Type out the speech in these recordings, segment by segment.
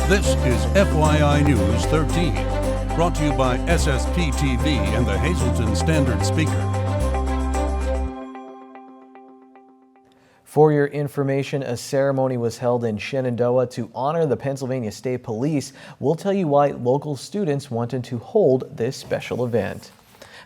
This is FYI News 13, brought to you by SSPTV and the Hazleton Standard Speaker. For your information, a ceremony was held in Shenandoah to honor the Pennsylvania State Police. We'll tell you why local students wanted to hold this special event.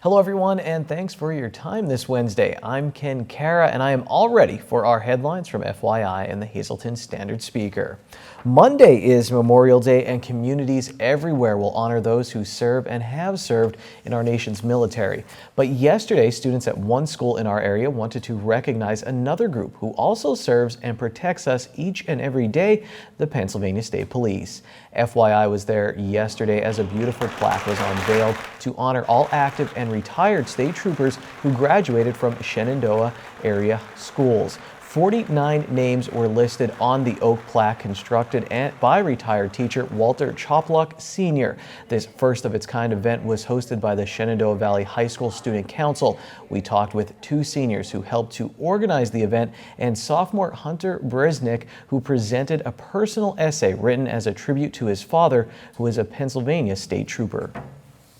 Hello everyone, and thanks for your time this Wednesday. I'm Ken Kara, and I am all ready for our headlines from FYI and the Hazleton Standard Speaker. Monday is Memorial Day, and communities everywhere will honor those who serve and have served in our nation's military. But yesterday, students at one school in our area wanted to recognize another group who also serves and protects us each and every day, the Pennsylvania State Police. FYI was there yesterday as a beautiful plaque was unveiled to honor all active and retired state troopers who graduated from Shenandoah area schools. 49 names were listed on the oak plaque constructed by retired teacher Walter Chopluck Sr. This first of its kind event was hosted by the Shenandoah Valley High School Student Council. We talked with two seniors who helped to organize the event and sophomore Hunter Bresnick, who presented a personal essay written as a tribute to his father, who is a Pennsylvania state trooper.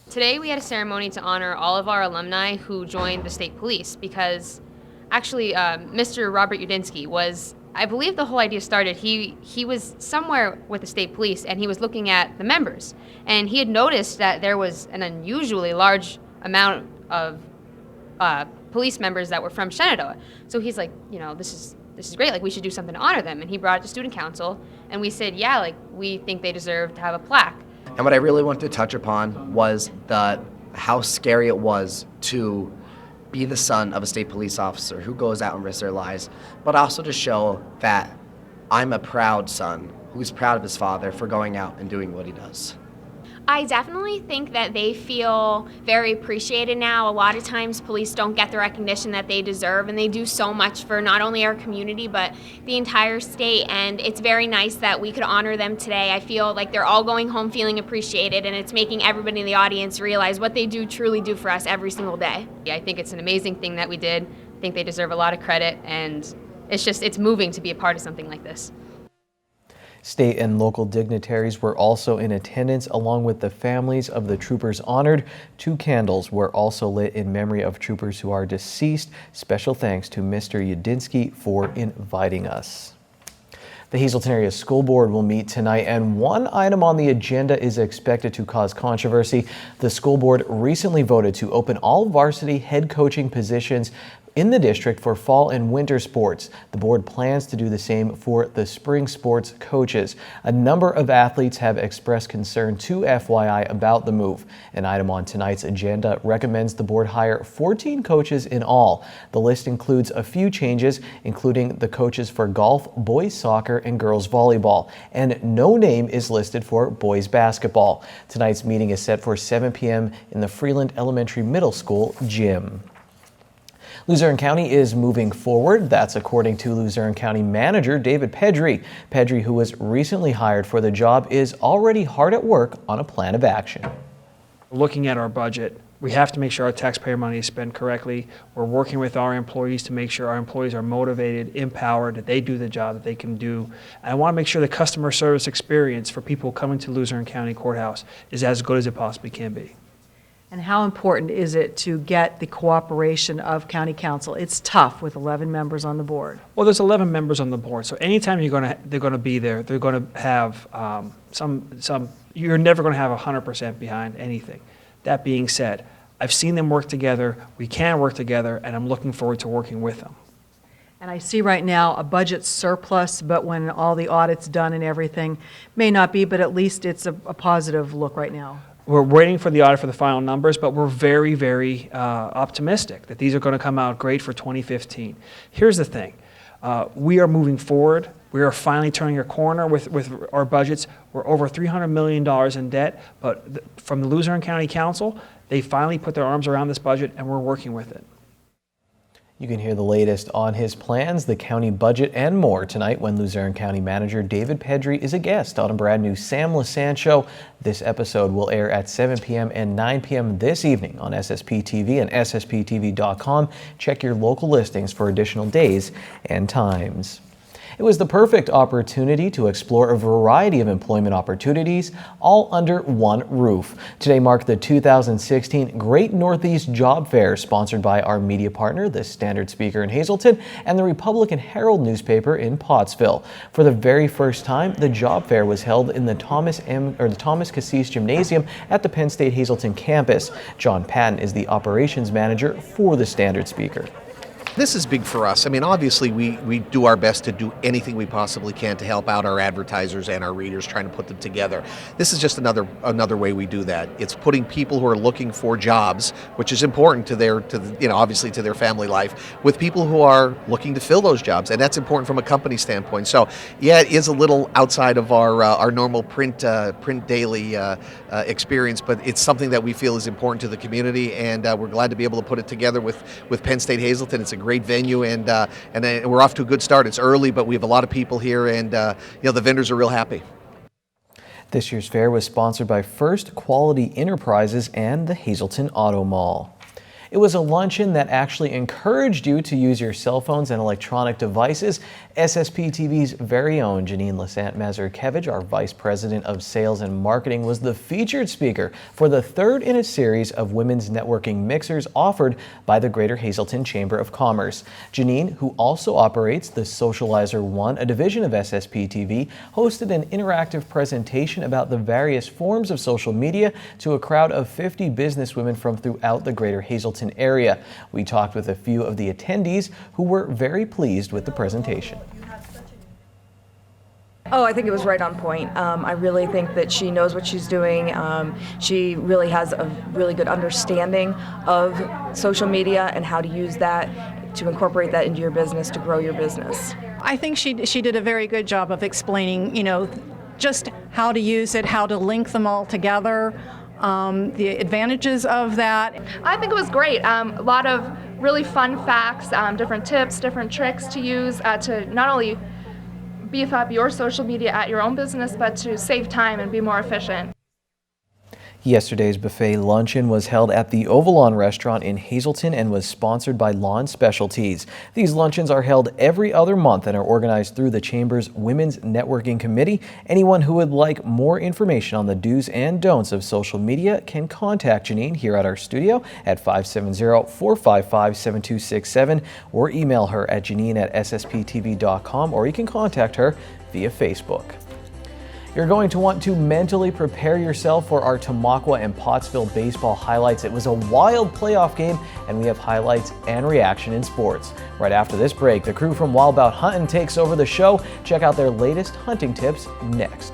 Today we had a ceremony to honor all of our alumni who joined the state police because actually, Mr. Robert Udinsky was, I believe the whole idea started, he was somewhere with the state police and he was looking at the members. And he had noticed that there was an unusually large amount of police members that were from Shenandoah. So he's like, you know, this is great, like we should do something to honor them. And he brought it to student council and we said, yeah, like we think they deserve to have a plaque. And what I really wanted to touch upon was how scary it was to be the son of a state police officer who goes out and risks their lives, but also to show that I'm a proud son who's proud of his father for going out and doing what he does. I definitely think that they feel very appreciated now. A lot of times police don't get the recognition that they deserve, and they do so much for not only our community but the entire state, and it's very nice that we could honor them today. I feel like they're all going home feeling appreciated, and it's making everybody in the audience realize what they do truly do for us every single day. I think it's an amazing thing that we did. I think they deserve a lot of credit, and it's moving to be a part of something like this. State and local dignitaries were also in attendance, along with the families of the troopers honored. 2 candles were also lit in memory of troopers who are deceased. Special thanks to Mr. Udinsky for inviting us. The Hazleton Area School Board will meet tonight, and one item on the agenda is expected to cause controversy. The school board recently voted to open all varsity head coaching positions in the district for fall and winter sports. The board plans to do the same for the spring sports coaches. A number of athletes have expressed concern to FYI about the move. An item on tonight's agenda recommends the board hire 14 coaches in all. The list includes a few changes, including the coaches for golf, boys soccer, and girls volleyball, and no name is listed for boys basketball. Tonight's meeting is set for 7 p.m. in the Freeland Elementary Middle School gym. Luzerne County is moving forward. That's according to Luzerne County Manager David Pedri. Pedri, who was recently hired for the job, is already hard at work on a plan of action. Looking at our budget, we have to make sure our taxpayer money is spent correctly. We're working with our employees to make sure our employees are motivated, empowered, that they do the job that they can do. And I want to make sure the customer service experience for people coming to Luzerne County Courthouse is as good as it possibly can be. And how important is it to get the cooperation of County Council? It's tough with 11 members on the board. Well, there's 11 members on the board, so anytime they're going to be there, they're going to have you're never going to have 100% behind anything. That being said, I've seen them work together, we can work together, and I'm looking forward to working with them. And I see right now a budget surplus, but when all the audit's done and everything, may not be, but at least it's a positive look right now. We're waiting for the audit for the final numbers, but we're very, very optimistic that these are going to come out great for 2015. Here's the thing. We are moving forward. We are finally turning a corner with our budgets. We're over $300 million in debt, but from the Luzerne County Council, they finally put their arms around this budget, and we're working with it. You can hear the latest on his plans, the county budget, and more tonight when Luzerne County Manager David Pedri is a guest on a brand new Sam Lassant show. This episode will air at 7 p.m. and 9 p.m. this evening on SSPTV and SSPTV.com. Check your local listings for additional days and times. It was the perfect opportunity to explore a variety of employment opportunities, all under one roof. Today marked the 2016 Great Northeast Job Fair, sponsored by our media partner, the Standard Speaker in Hazelton, and the Republican Herald newspaper in Pottsville. For the very first time, the job fair was held in the Thomas Cassis Gymnasium at the Penn State Hazelton campus. John Patton is the operations manager for the Standard Speaker. This is big for us. I mean, obviously, we do our best to do anything we possibly can to help out our advertisers and our readers, trying to put them together. This is just another way we do that. It's putting people who are looking for jobs, which is important obviously to their family life, with people who are looking to fill those jobs, and that's important from a company standpoint. So, yeah, it is a little outside of our normal print daily experience, but it's something that we feel is important to the community, and we're glad to be able to put it together with Penn State Hazelton. It's a great venue, and we're off to a good start. It's early, but we have a lot of people here, and the vendors are real happy. This year's fair was sponsored by First Quality Enterprises and the Hazelton Auto Mall. It was a luncheon that actually encouraged you to use your cell phones and electronic devices. SSPTV's very own Janine Lasant-Mazurkevich, our Vice President of Sales and Marketing, was the featured speaker for the third in a series of women's networking mixers offered by the Greater Hazelton Chamber of Commerce. Janine, who also operates the Socializer One, a division of SSPTV, hosted an interactive presentation about the various forms of social media to a crowd of 50 businesswomen from throughout the Greater Hazelton area. We talked with a few of the attendees who were very pleased with the presentation. Oh, I think it was right on point. I really think that she knows what she's doing. She really has a really good understanding of social media and how to use that to incorporate that into your business to grow your business. I think she did a very good job of explaining, just how to use it, how to link them all together. The advantages of that. I think it was great. A lot of really fun facts, different tips, different tricks to use to not only beef up your social media at your own business, but to save time and be more efficient. Yesterday's buffet luncheon was held at the Ovalon restaurant in Hazelton and was sponsored by Lawn Specialties. These luncheons are held every other month and are organized through the Chamber's Women's Networking Committee. Anyone who would like more information on the do's and don'ts of social media can contact Janine here at our studio at 570-455-7267 or email her at janine@ssptv.com, or you can contact her via Facebook. You're going to want to mentally prepare yourself for our Tamaqua and Pottsville baseball highlights. It was a wild playoff game, and we have highlights and reaction in sports. Right after this break, the crew from Wild 'Bout Huntin' takes over the show. Check out their latest hunting tips next.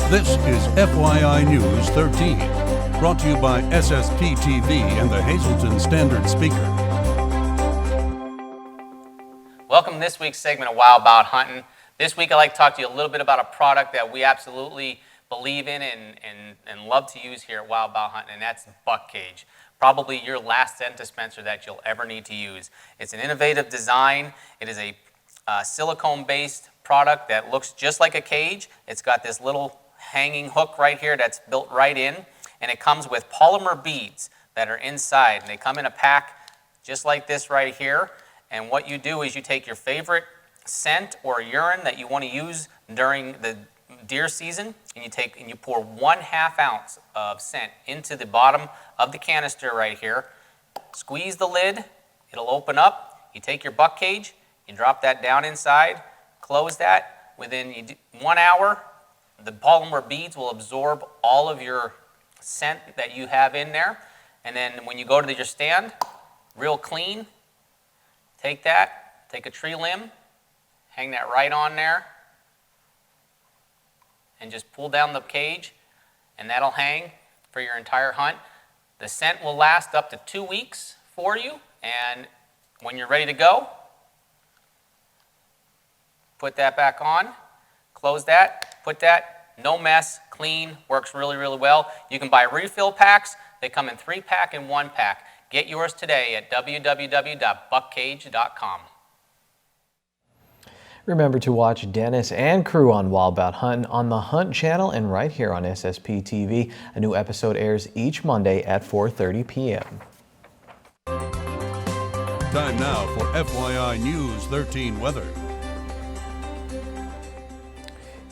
This is FYI News 13, brought to you by SSPTV and the Hazelton Standard Speaker. Welcome to this week's segment of Wild 'Bout Huntin'. This week I'd like to talk to you a little bit about a product that we absolutely believe in and love to use here at Wild 'Bout Huntin', and that's Buck Cage. Probably your last scent dispenser that you'll ever need to use. It's an innovative design. It is a silicone-based product that looks just like a cage. It's got this little hanging hook right here that's built right in, and it comes with polymer beads that are inside, and they come in a pack just like this right here. And what you do is you take your favorite scent or urine that you want to use during the deer season, and you pour 1/2 ounce of scent into the bottom of the canister right here. Squeeze the lid, it'll open up. You take your buck cage, you drop that down inside, close that. Within 1 hour, the polymer beads will absorb all of your scent that you have in there. And then when you go to your stand, real clean, take a tree limb, hang that right on there, and just pull down the cage, and that'll hang for your entire hunt. The scent will last up to 2 weeks for you, and when you're ready to go, put that back on, close that, put that, no mess, clean, works really, really well. You can buy refill packs. They come in 3-pack and 1-pack. Get yours today at www.buckcage.com. Remember to watch Dennis and crew on Wild About Hunting on the Hunt channel and right here on SSPTV. A new episode airs each Monday at 4:30 p.m. Time now for FYI News 13 weather.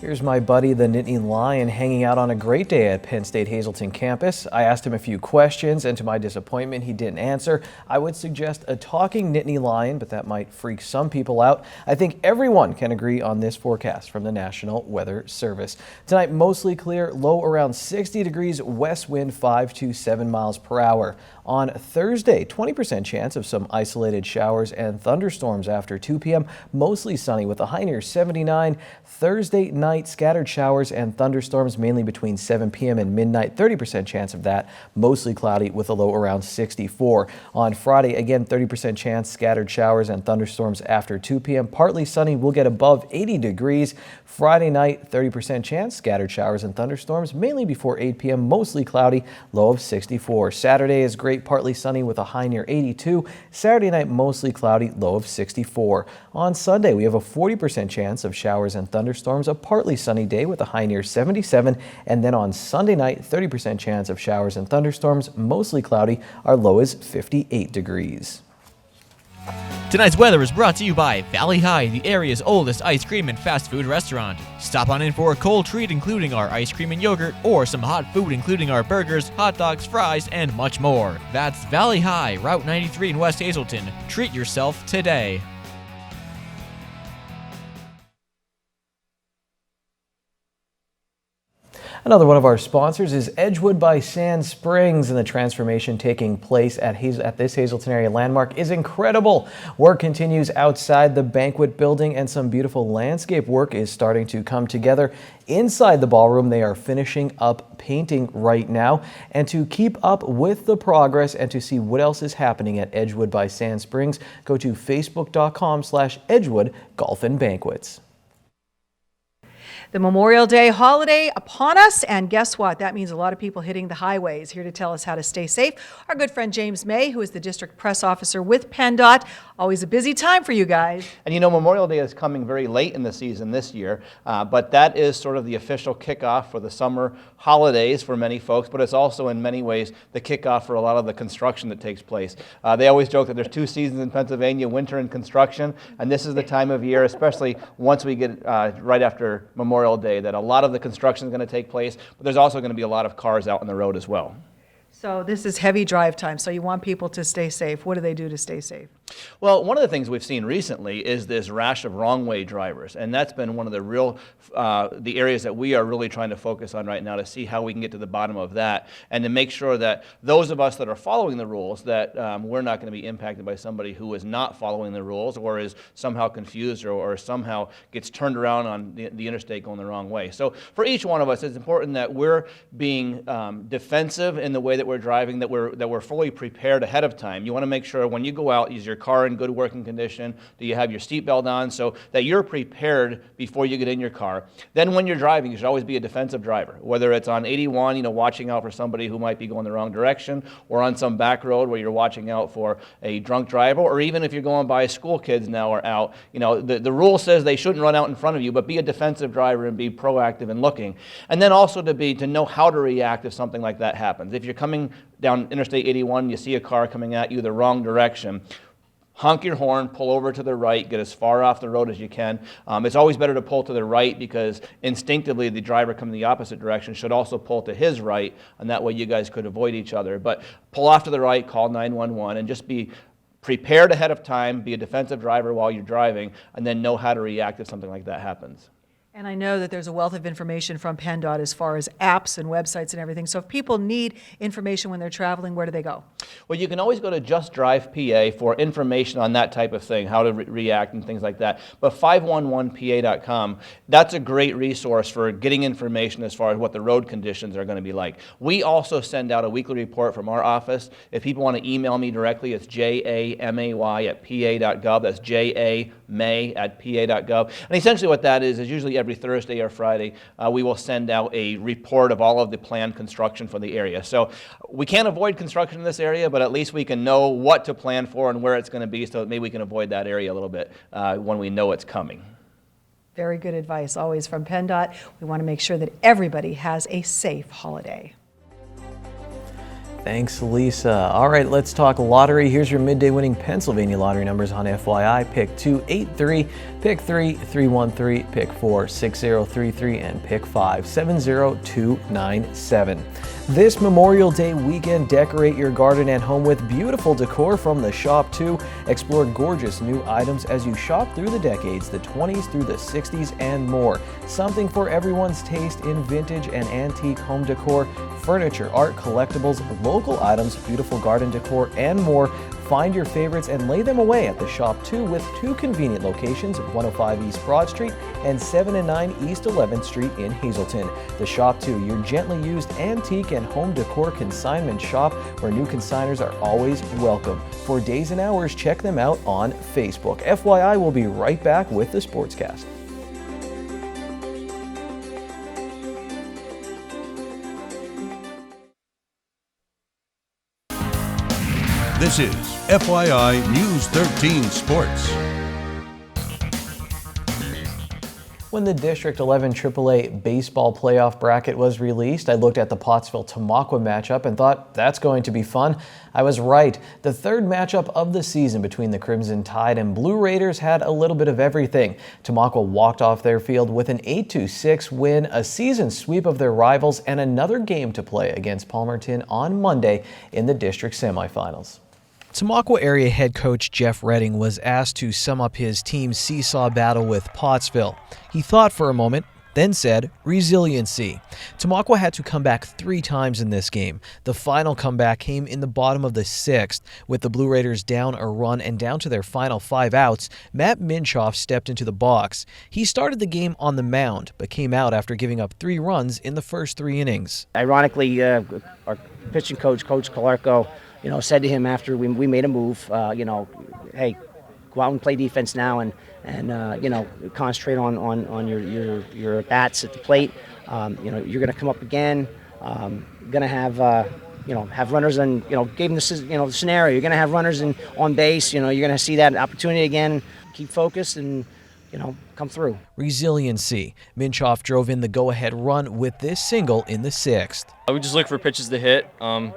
Here's my buddy, the Nittany Lion, hanging out on a great day at Penn State Hazleton campus. I asked him a few questions, and to my disappointment, he didn't answer. I would suggest a talking Nittany Lion, but that might freak some people out. I think everyone can agree on this forecast from the National Weather Service. Tonight, mostly clear, low around 60 degrees, west wind 5 to 7 miles per hour. On Thursday, 20% chance of some isolated showers and thunderstorms after 2 p.m. Mostly sunny with a high near 79. Thursday night, scattered showers and thunderstorms mainly between 7 p.m. and midnight. 30% chance of that. Mostly cloudy with a low around 64. On Friday, again, 30% chance, scattered showers and thunderstorms after 2 p.m. Partly sunny, we'll get above 80 degrees. Friday night, 30% chance, scattered showers and thunderstorms mainly before 8 p.m. Mostly cloudy, low of 64. Saturday is great. Partly sunny with a high near 82. Saturday night, mostly cloudy, low of 64. On Sunday, we have a 40% chance of showers and thunderstorms, a partly sunny day with a high near 77. And then on Sunday night, 30% chance of showers and thunderstorms, mostly cloudy, our low is 58 degrees. Tonight's weather is brought to you by Valley High, the area's oldest ice cream and fast food restaurant. Stop on in for a cold treat including our ice cream and yogurt, or some hot food including our burgers, hot dogs, fries, and much more. That's Valley High, Route 93 in West Hazleton. Treat yourself today. Another one of our sponsors is Edgewood by Sand Springs, and the transformation taking place at this Hazleton area landmark is incredible. Work continues outside the banquet building, and some beautiful landscape work is starting to come together. Inside the ballroom, they are finishing up painting right now. And to keep up with the progress and to see what else is happening at Edgewood by Sand Springs, go to facebook.com/Edgewood Golf and Banquets. The Memorial Day holiday upon us, and guess what? That means a lot of people hitting the highways. Here to tell us how to stay safe, our good friend James May, who is the district press officer with PennDOT. Always a busy time for you guys. And you know, Memorial Day is coming very late in the season this year, but that is sort of the official kickoff for the summer holidays for many folks, but it's also in many ways the kickoff for a lot of the construction that takes place. They always joke that there's two seasons in Pennsylvania, winter and construction, and this is the time of year, especially once we get right after Memorial Day, that a lot of the construction is going to take place, but there's also going to be a lot of cars out on the road as well. So this is heavy drive time, so you want people to stay safe. What do they do to stay safe? Well, one of the things we've seen recently is this rash of wrong-way drivers, and that's been one of the real, the areas that we are really trying to focus on right now to see how we can get to the bottom of that and to make sure that those of us that are following the rules, that we're not going to be impacted by somebody who is not following the rules or is somehow confused or somehow gets turned around on the interstate going the wrong way. So for each one of us, it's important that we're being defensive in the way that we're driving, that we're fully prepared ahead of time. You want to make sure when you go out, is your car in good working condition? Do you have your seatbelt on so that you're prepared before you get in your car? Then when you're driving, you should always be a defensive driver, whether it's on 81, watching out for somebody who might be going the wrong direction, or on some back road where you're watching out for a drunk driver, or even if you're going by school kids now are out. The rule says they shouldn't run out in front of you, but be a defensive driver and be proactive in looking. And then also to know how to react if something like that happens. If you're coming down Interstate 81, you see a car coming at you the wrong direction, honk your horn, pull over to the right, get as far off the road as you can. It's always better to pull to the right because instinctively the driver coming the opposite direction should also pull to his right, and that way you guys could avoid each other. But pull off to the right, call 911, and just be prepared ahead of time, be a defensive driver while you're driving, and then know how to react if something like that happens. And I know that there's a wealth of information from PennDOT as far as apps and websites and everything. So if people need information when they're traveling, where do they go? Well, you can always go to Just Drive PA for information on that type of thing, how to react and things like that. But 511pa.com, that's a great resource for getting information as far as what the road conditions are going to be like. We also send out a weekly report from our office. If people want to email me directly, it's jamay@pa.gov. That's may@pa.gov. And essentially what that is usually every Thursday or Friday, we will send out a report of all of the planned construction for the area. So we can't avoid construction in this area, but at least we can know what to plan for and where it's going to be, so that maybe we can avoid that area a little bit when we know it's coming. Very good advice, always from PennDOT. We want to make sure that everybody has a safe holiday. Thanks, Lisa. All right, let's talk lottery. Here's your midday winning Pennsylvania lottery numbers on FYI. Pick 283, pick 3 313, pick 4 6033, and pick 5 70297. This Memorial Day weekend, decorate your garden and home with beautiful decor from the Shop 2. Explore gorgeous new items as you shop through the decades, the 20s through the 60s and more. Something for everyone's taste in vintage and antique home decor, furniture, art, collectibles, local items, beautiful garden decor, and more. Find your favorites and lay them away at the Shop 2 with 2 convenient locations, 105 East Broad Street and 7 and 9 East 11th Street in Hazleton. The Shop 2, your gently used antique and home decor consignment shop where new consigners are always welcome. For days and hours, check them out on Facebook. FYI, we'll be right back with the Sportscast. This is FYI News 13 Sports. When the District 11 AAA baseball playoff bracket was released, I looked at the Pottsville-Tamaqua matchup and thought, that's going to be fun. I was right. The third matchup of the season between the Crimson Tide and Blue Raiders had a little bit of everything. Tamaqua walked off their field with an 8-6 win, a season sweep of their rivals, and another game to play against Palmerton on Monday in the district semifinals. Tamaqua area head coach Jeff Redding was asked to sum up his team's seesaw battle with Pottsville. He thought for a moment, then said, resiliency. Tamaqua had to come back 3 times in this game. The final comeback came in the bottom of the 6th. With the Blue Raiders down a run and down to their final 5 outs, Matt Minchoff stepped into the box. He started the game on the mound, but came out after giving up 3 runs in the first 3 innings. Ironically, our pitching coach, Coach Calarco, said to him after we made a move, hey, go out and play defense now and concentrate on your bats at the plate. You're going to come up again. Going to have have runners and gave him the scenario. You're going to have runners on base. You're going to see that opportunity again. Keep focused and come through. Resiliency. Minchoff drove in the go-ahead run with this single in the 6th. We just look for pitches to hit. We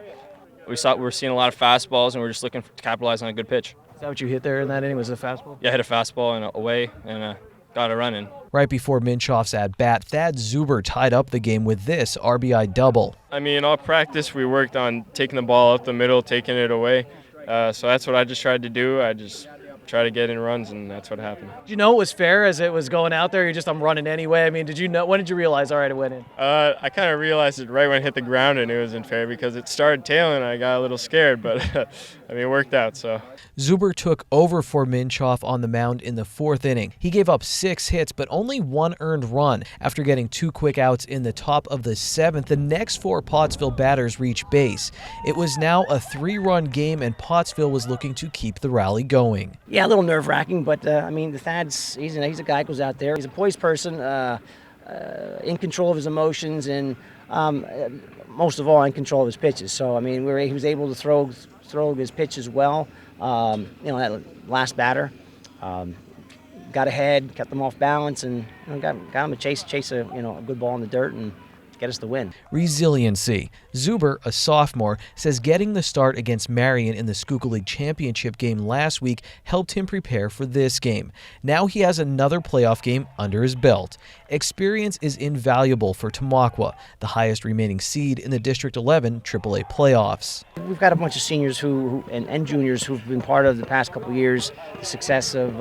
were seeing a lot of fastballs, and we're just looking to capitalize on a good pitch. Is that what you hit there in that inning? Was it a fastball? Yeah, I hit a fastball and away, and got a run in. Right before Minchoff's at-bat, Thad Zuber tied up the game with this RBI double. I mean, all practice we worked on taking the ball up the middle, taking it away. So that's what I just tried to do. I just try to get in runs, and that's what happened. Did you know it was fair as it was going out there? I'm running anyway. I mean, did you know? When did you realize, all right, it went in? I kind of realized it right when it hit the ground, and it wasn't fair because it started tailing. I got a little scared, but I mean, it worked out. So Zuber took over for Minchoff on the mound in the 4th inning. He gave up 6 hits, but only 1 earned run. After getting 2 quick outs in the top of the 7th, the next 4 Pottsville batters reached base. It was now a 3-run game, and Pottsville was looking to keep the rally going. Yeah, a little nerve-wracking, but I mean, the Thad's he's a guy who goes out there. He's a poised person, in control of his emotions, and most of all, in control of his pitches. So I mean, he was able to throw his pitches well. That last batter got ahead, kept them off balance, and got him to chase a good ball in the dirt and get us the win. Resiliency. Zuber, a sophomore, says getting the start against Marion in the Schuylkill League Championship game last week helped him prepare for this game. Now he has another playoff game under his belt. Experience is invaluable for Tamaqua, the highest remaining seed in the District 11 AAA playoffs. We've got a bunch of seniors and juniors who've been part of the past couple of years, the success of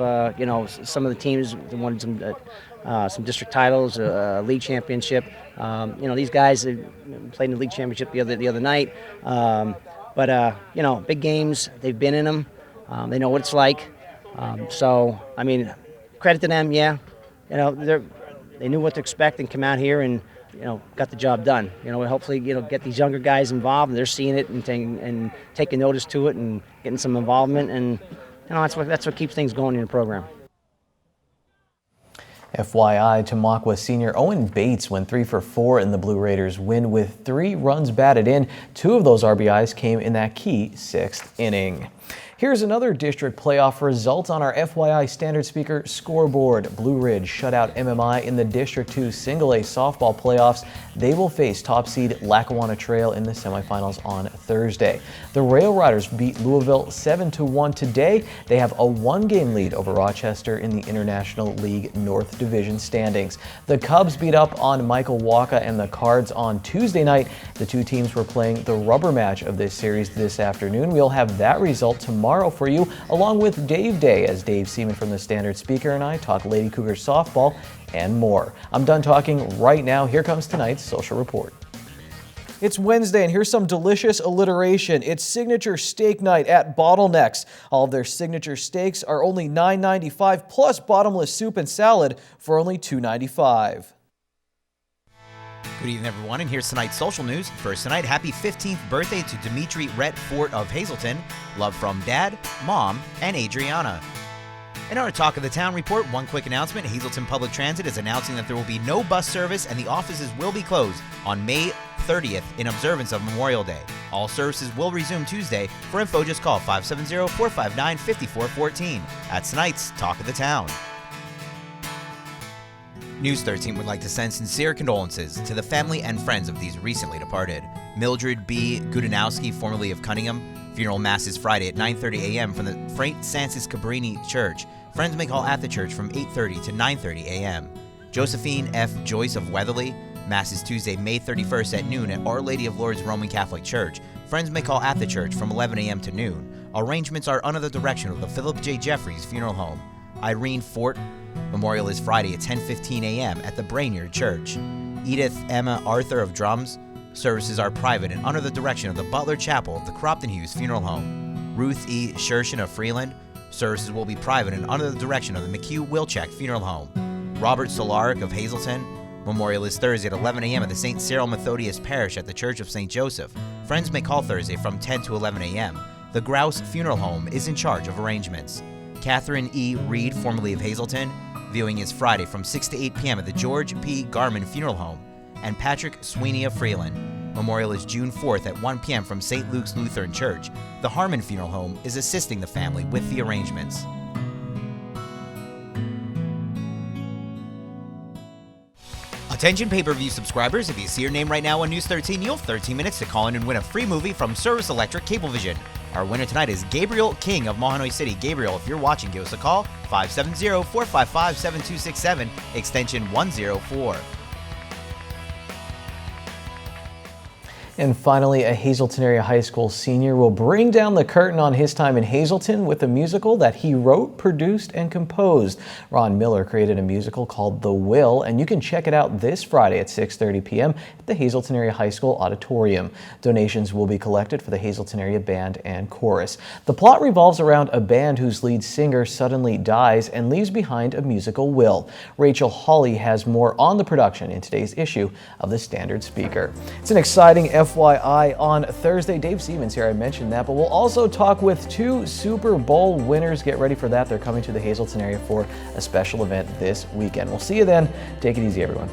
some of the teams that won some district titles, a league championship. These guys played in the league championship the other night. But big games, they've been in them. They know what it's like. So I mean, credit to them. Yeah, they knew what to expect and come out here and got the job done. Hopefully get these younger guys involved. And they're seeing it and taking notice to it and getting some involvement. And that's what keeps things going in the program. FYI, Tamaqua senior Owen Bates went 3 for 4 in the Blue Raiders win with 3 runs batted in. 2 of those RBIs came in that key 6th inning. Here's another district playoff result on our FYI Standard Speaker scoreboard. Blue Ridge shut out MMI in the District 2 Single-A softball playoffs. They will face top seed Lackawanna Trail in the semifinals on Thursday. The Rail Riders beat Louisville 7-1 today. They have a 1-game lead over Rochester in the International League North Division standings. The Cubs beat up on Michael Waka and the Cards on Tuesday night. The two teams were playing the rubber match of this series this afternoon. We'll have that result tomorrow for you, along with Dave Day, as Dave Seaman from the Standard Speaker and I talk Lady Cougar softball and more. I'm done talking right now. Here comes tonight's Social Report. It's Wednesday, and here's some delicious alliteration. It's signature steak night at Bottlenecks. All of their signature steaks are only $9.95 plus bottomless soup and salad for only $2.95. Good evening, everyone, and here's tonight's social news. First tonight, happy 15th birthday to Dimitri Rhett Fort of Hazleton. Love from Dad, Mom, and Adriana. In our Talk of the Town report, one quick announcement. Hazleton Public Transit is announcing that there will be no bus service and the offices will be closed on May 30th in observance of Memorial Day. All services will resume Tuesday. For info, just call 570-459-5414. That's tonight's Talk of the Town. News 13 would like to send sincere condolences to the family and friends of these recently departed. Mildred B. Gudanowski, formerly of Cunningham. Funeral mass is Friday at 9:30 a.m. from the St. Francis Cabrini Church. Friends may call at the church from 8:30 to 9:30 a.m. Josephine F. Joyce of Weatherly. Mass is Tuesday, May 31st at noon at Our Lady of Lourdes Roman Catholic Church. Friends may call at the church from 11 a.m. to noon. Arrangements are under the direction of the Philip J. Jeffries Funeral Home. Irene Fort. Memorial is Friday at 10:15 a.m. at the Brainerd Church. Edith Emma Arthur of Drums. Services are private and under the direction of the Butler Chapel of the Cropton Hughes Funeral Home. Ruth E. Shershin of Freeland. Services will be private and under the direction of the McHugh Wilczek Funeral Home. Robert Solaric of Hazleton. Memorial is Thursday at 11 a.m. at the St. Cyril Methodius Parish at the Church of St. Joseph. Friends may call Thursday from 10 to 11 a.m. The Grouse Funeral Home is in charge of arrangements. Catherine E. Reed, formerly of Hazleton. Viewing is Friday from 6 to 8 p.m. at the George P. Garman Funeral Home. And Patrick Sweeney of Freeland. Memorial is June 4th at 1 p.m. from St. Luke's Lutheran Church. The Harmon Funeral Home is assisting the family with the arrangements. Attention pay-per-view subscribers, if you see your name right now on News 13, you'll have 13 minutes to call in and win a free movie from Service Electric Cablevision. Our winner tonight is Gabriel King of Mahanoy City. Gabriel, if you're watching, give us a call, 570-455-7267, extension 104. And finally, a Hazleton Area High School senior will bring down the curtain on his time in Hazleton with a musical that he wrote, produced, and composed. Ron Miller created a musical called The Will, and you can check it out this Friday at 6:30 p.m. at the Hazleton Area High School Auditorium. Donations will be collected for the Hazleton Area Band and Chorus. The plot revolves around a band whose lead singer suddenly dies and leaves behind a musical will. Rachel Hawley has more on the production in today's issue of the Standard Speaker. It's an exciting FYI on Thursday. Dave Seaman's here, I mentioned that, but we'll also talk with 2 Super Bowl winners. Get ready for that. They're coming to the Hazleton area for a special event this weekend. We'll see you then. Take it easy, everyone.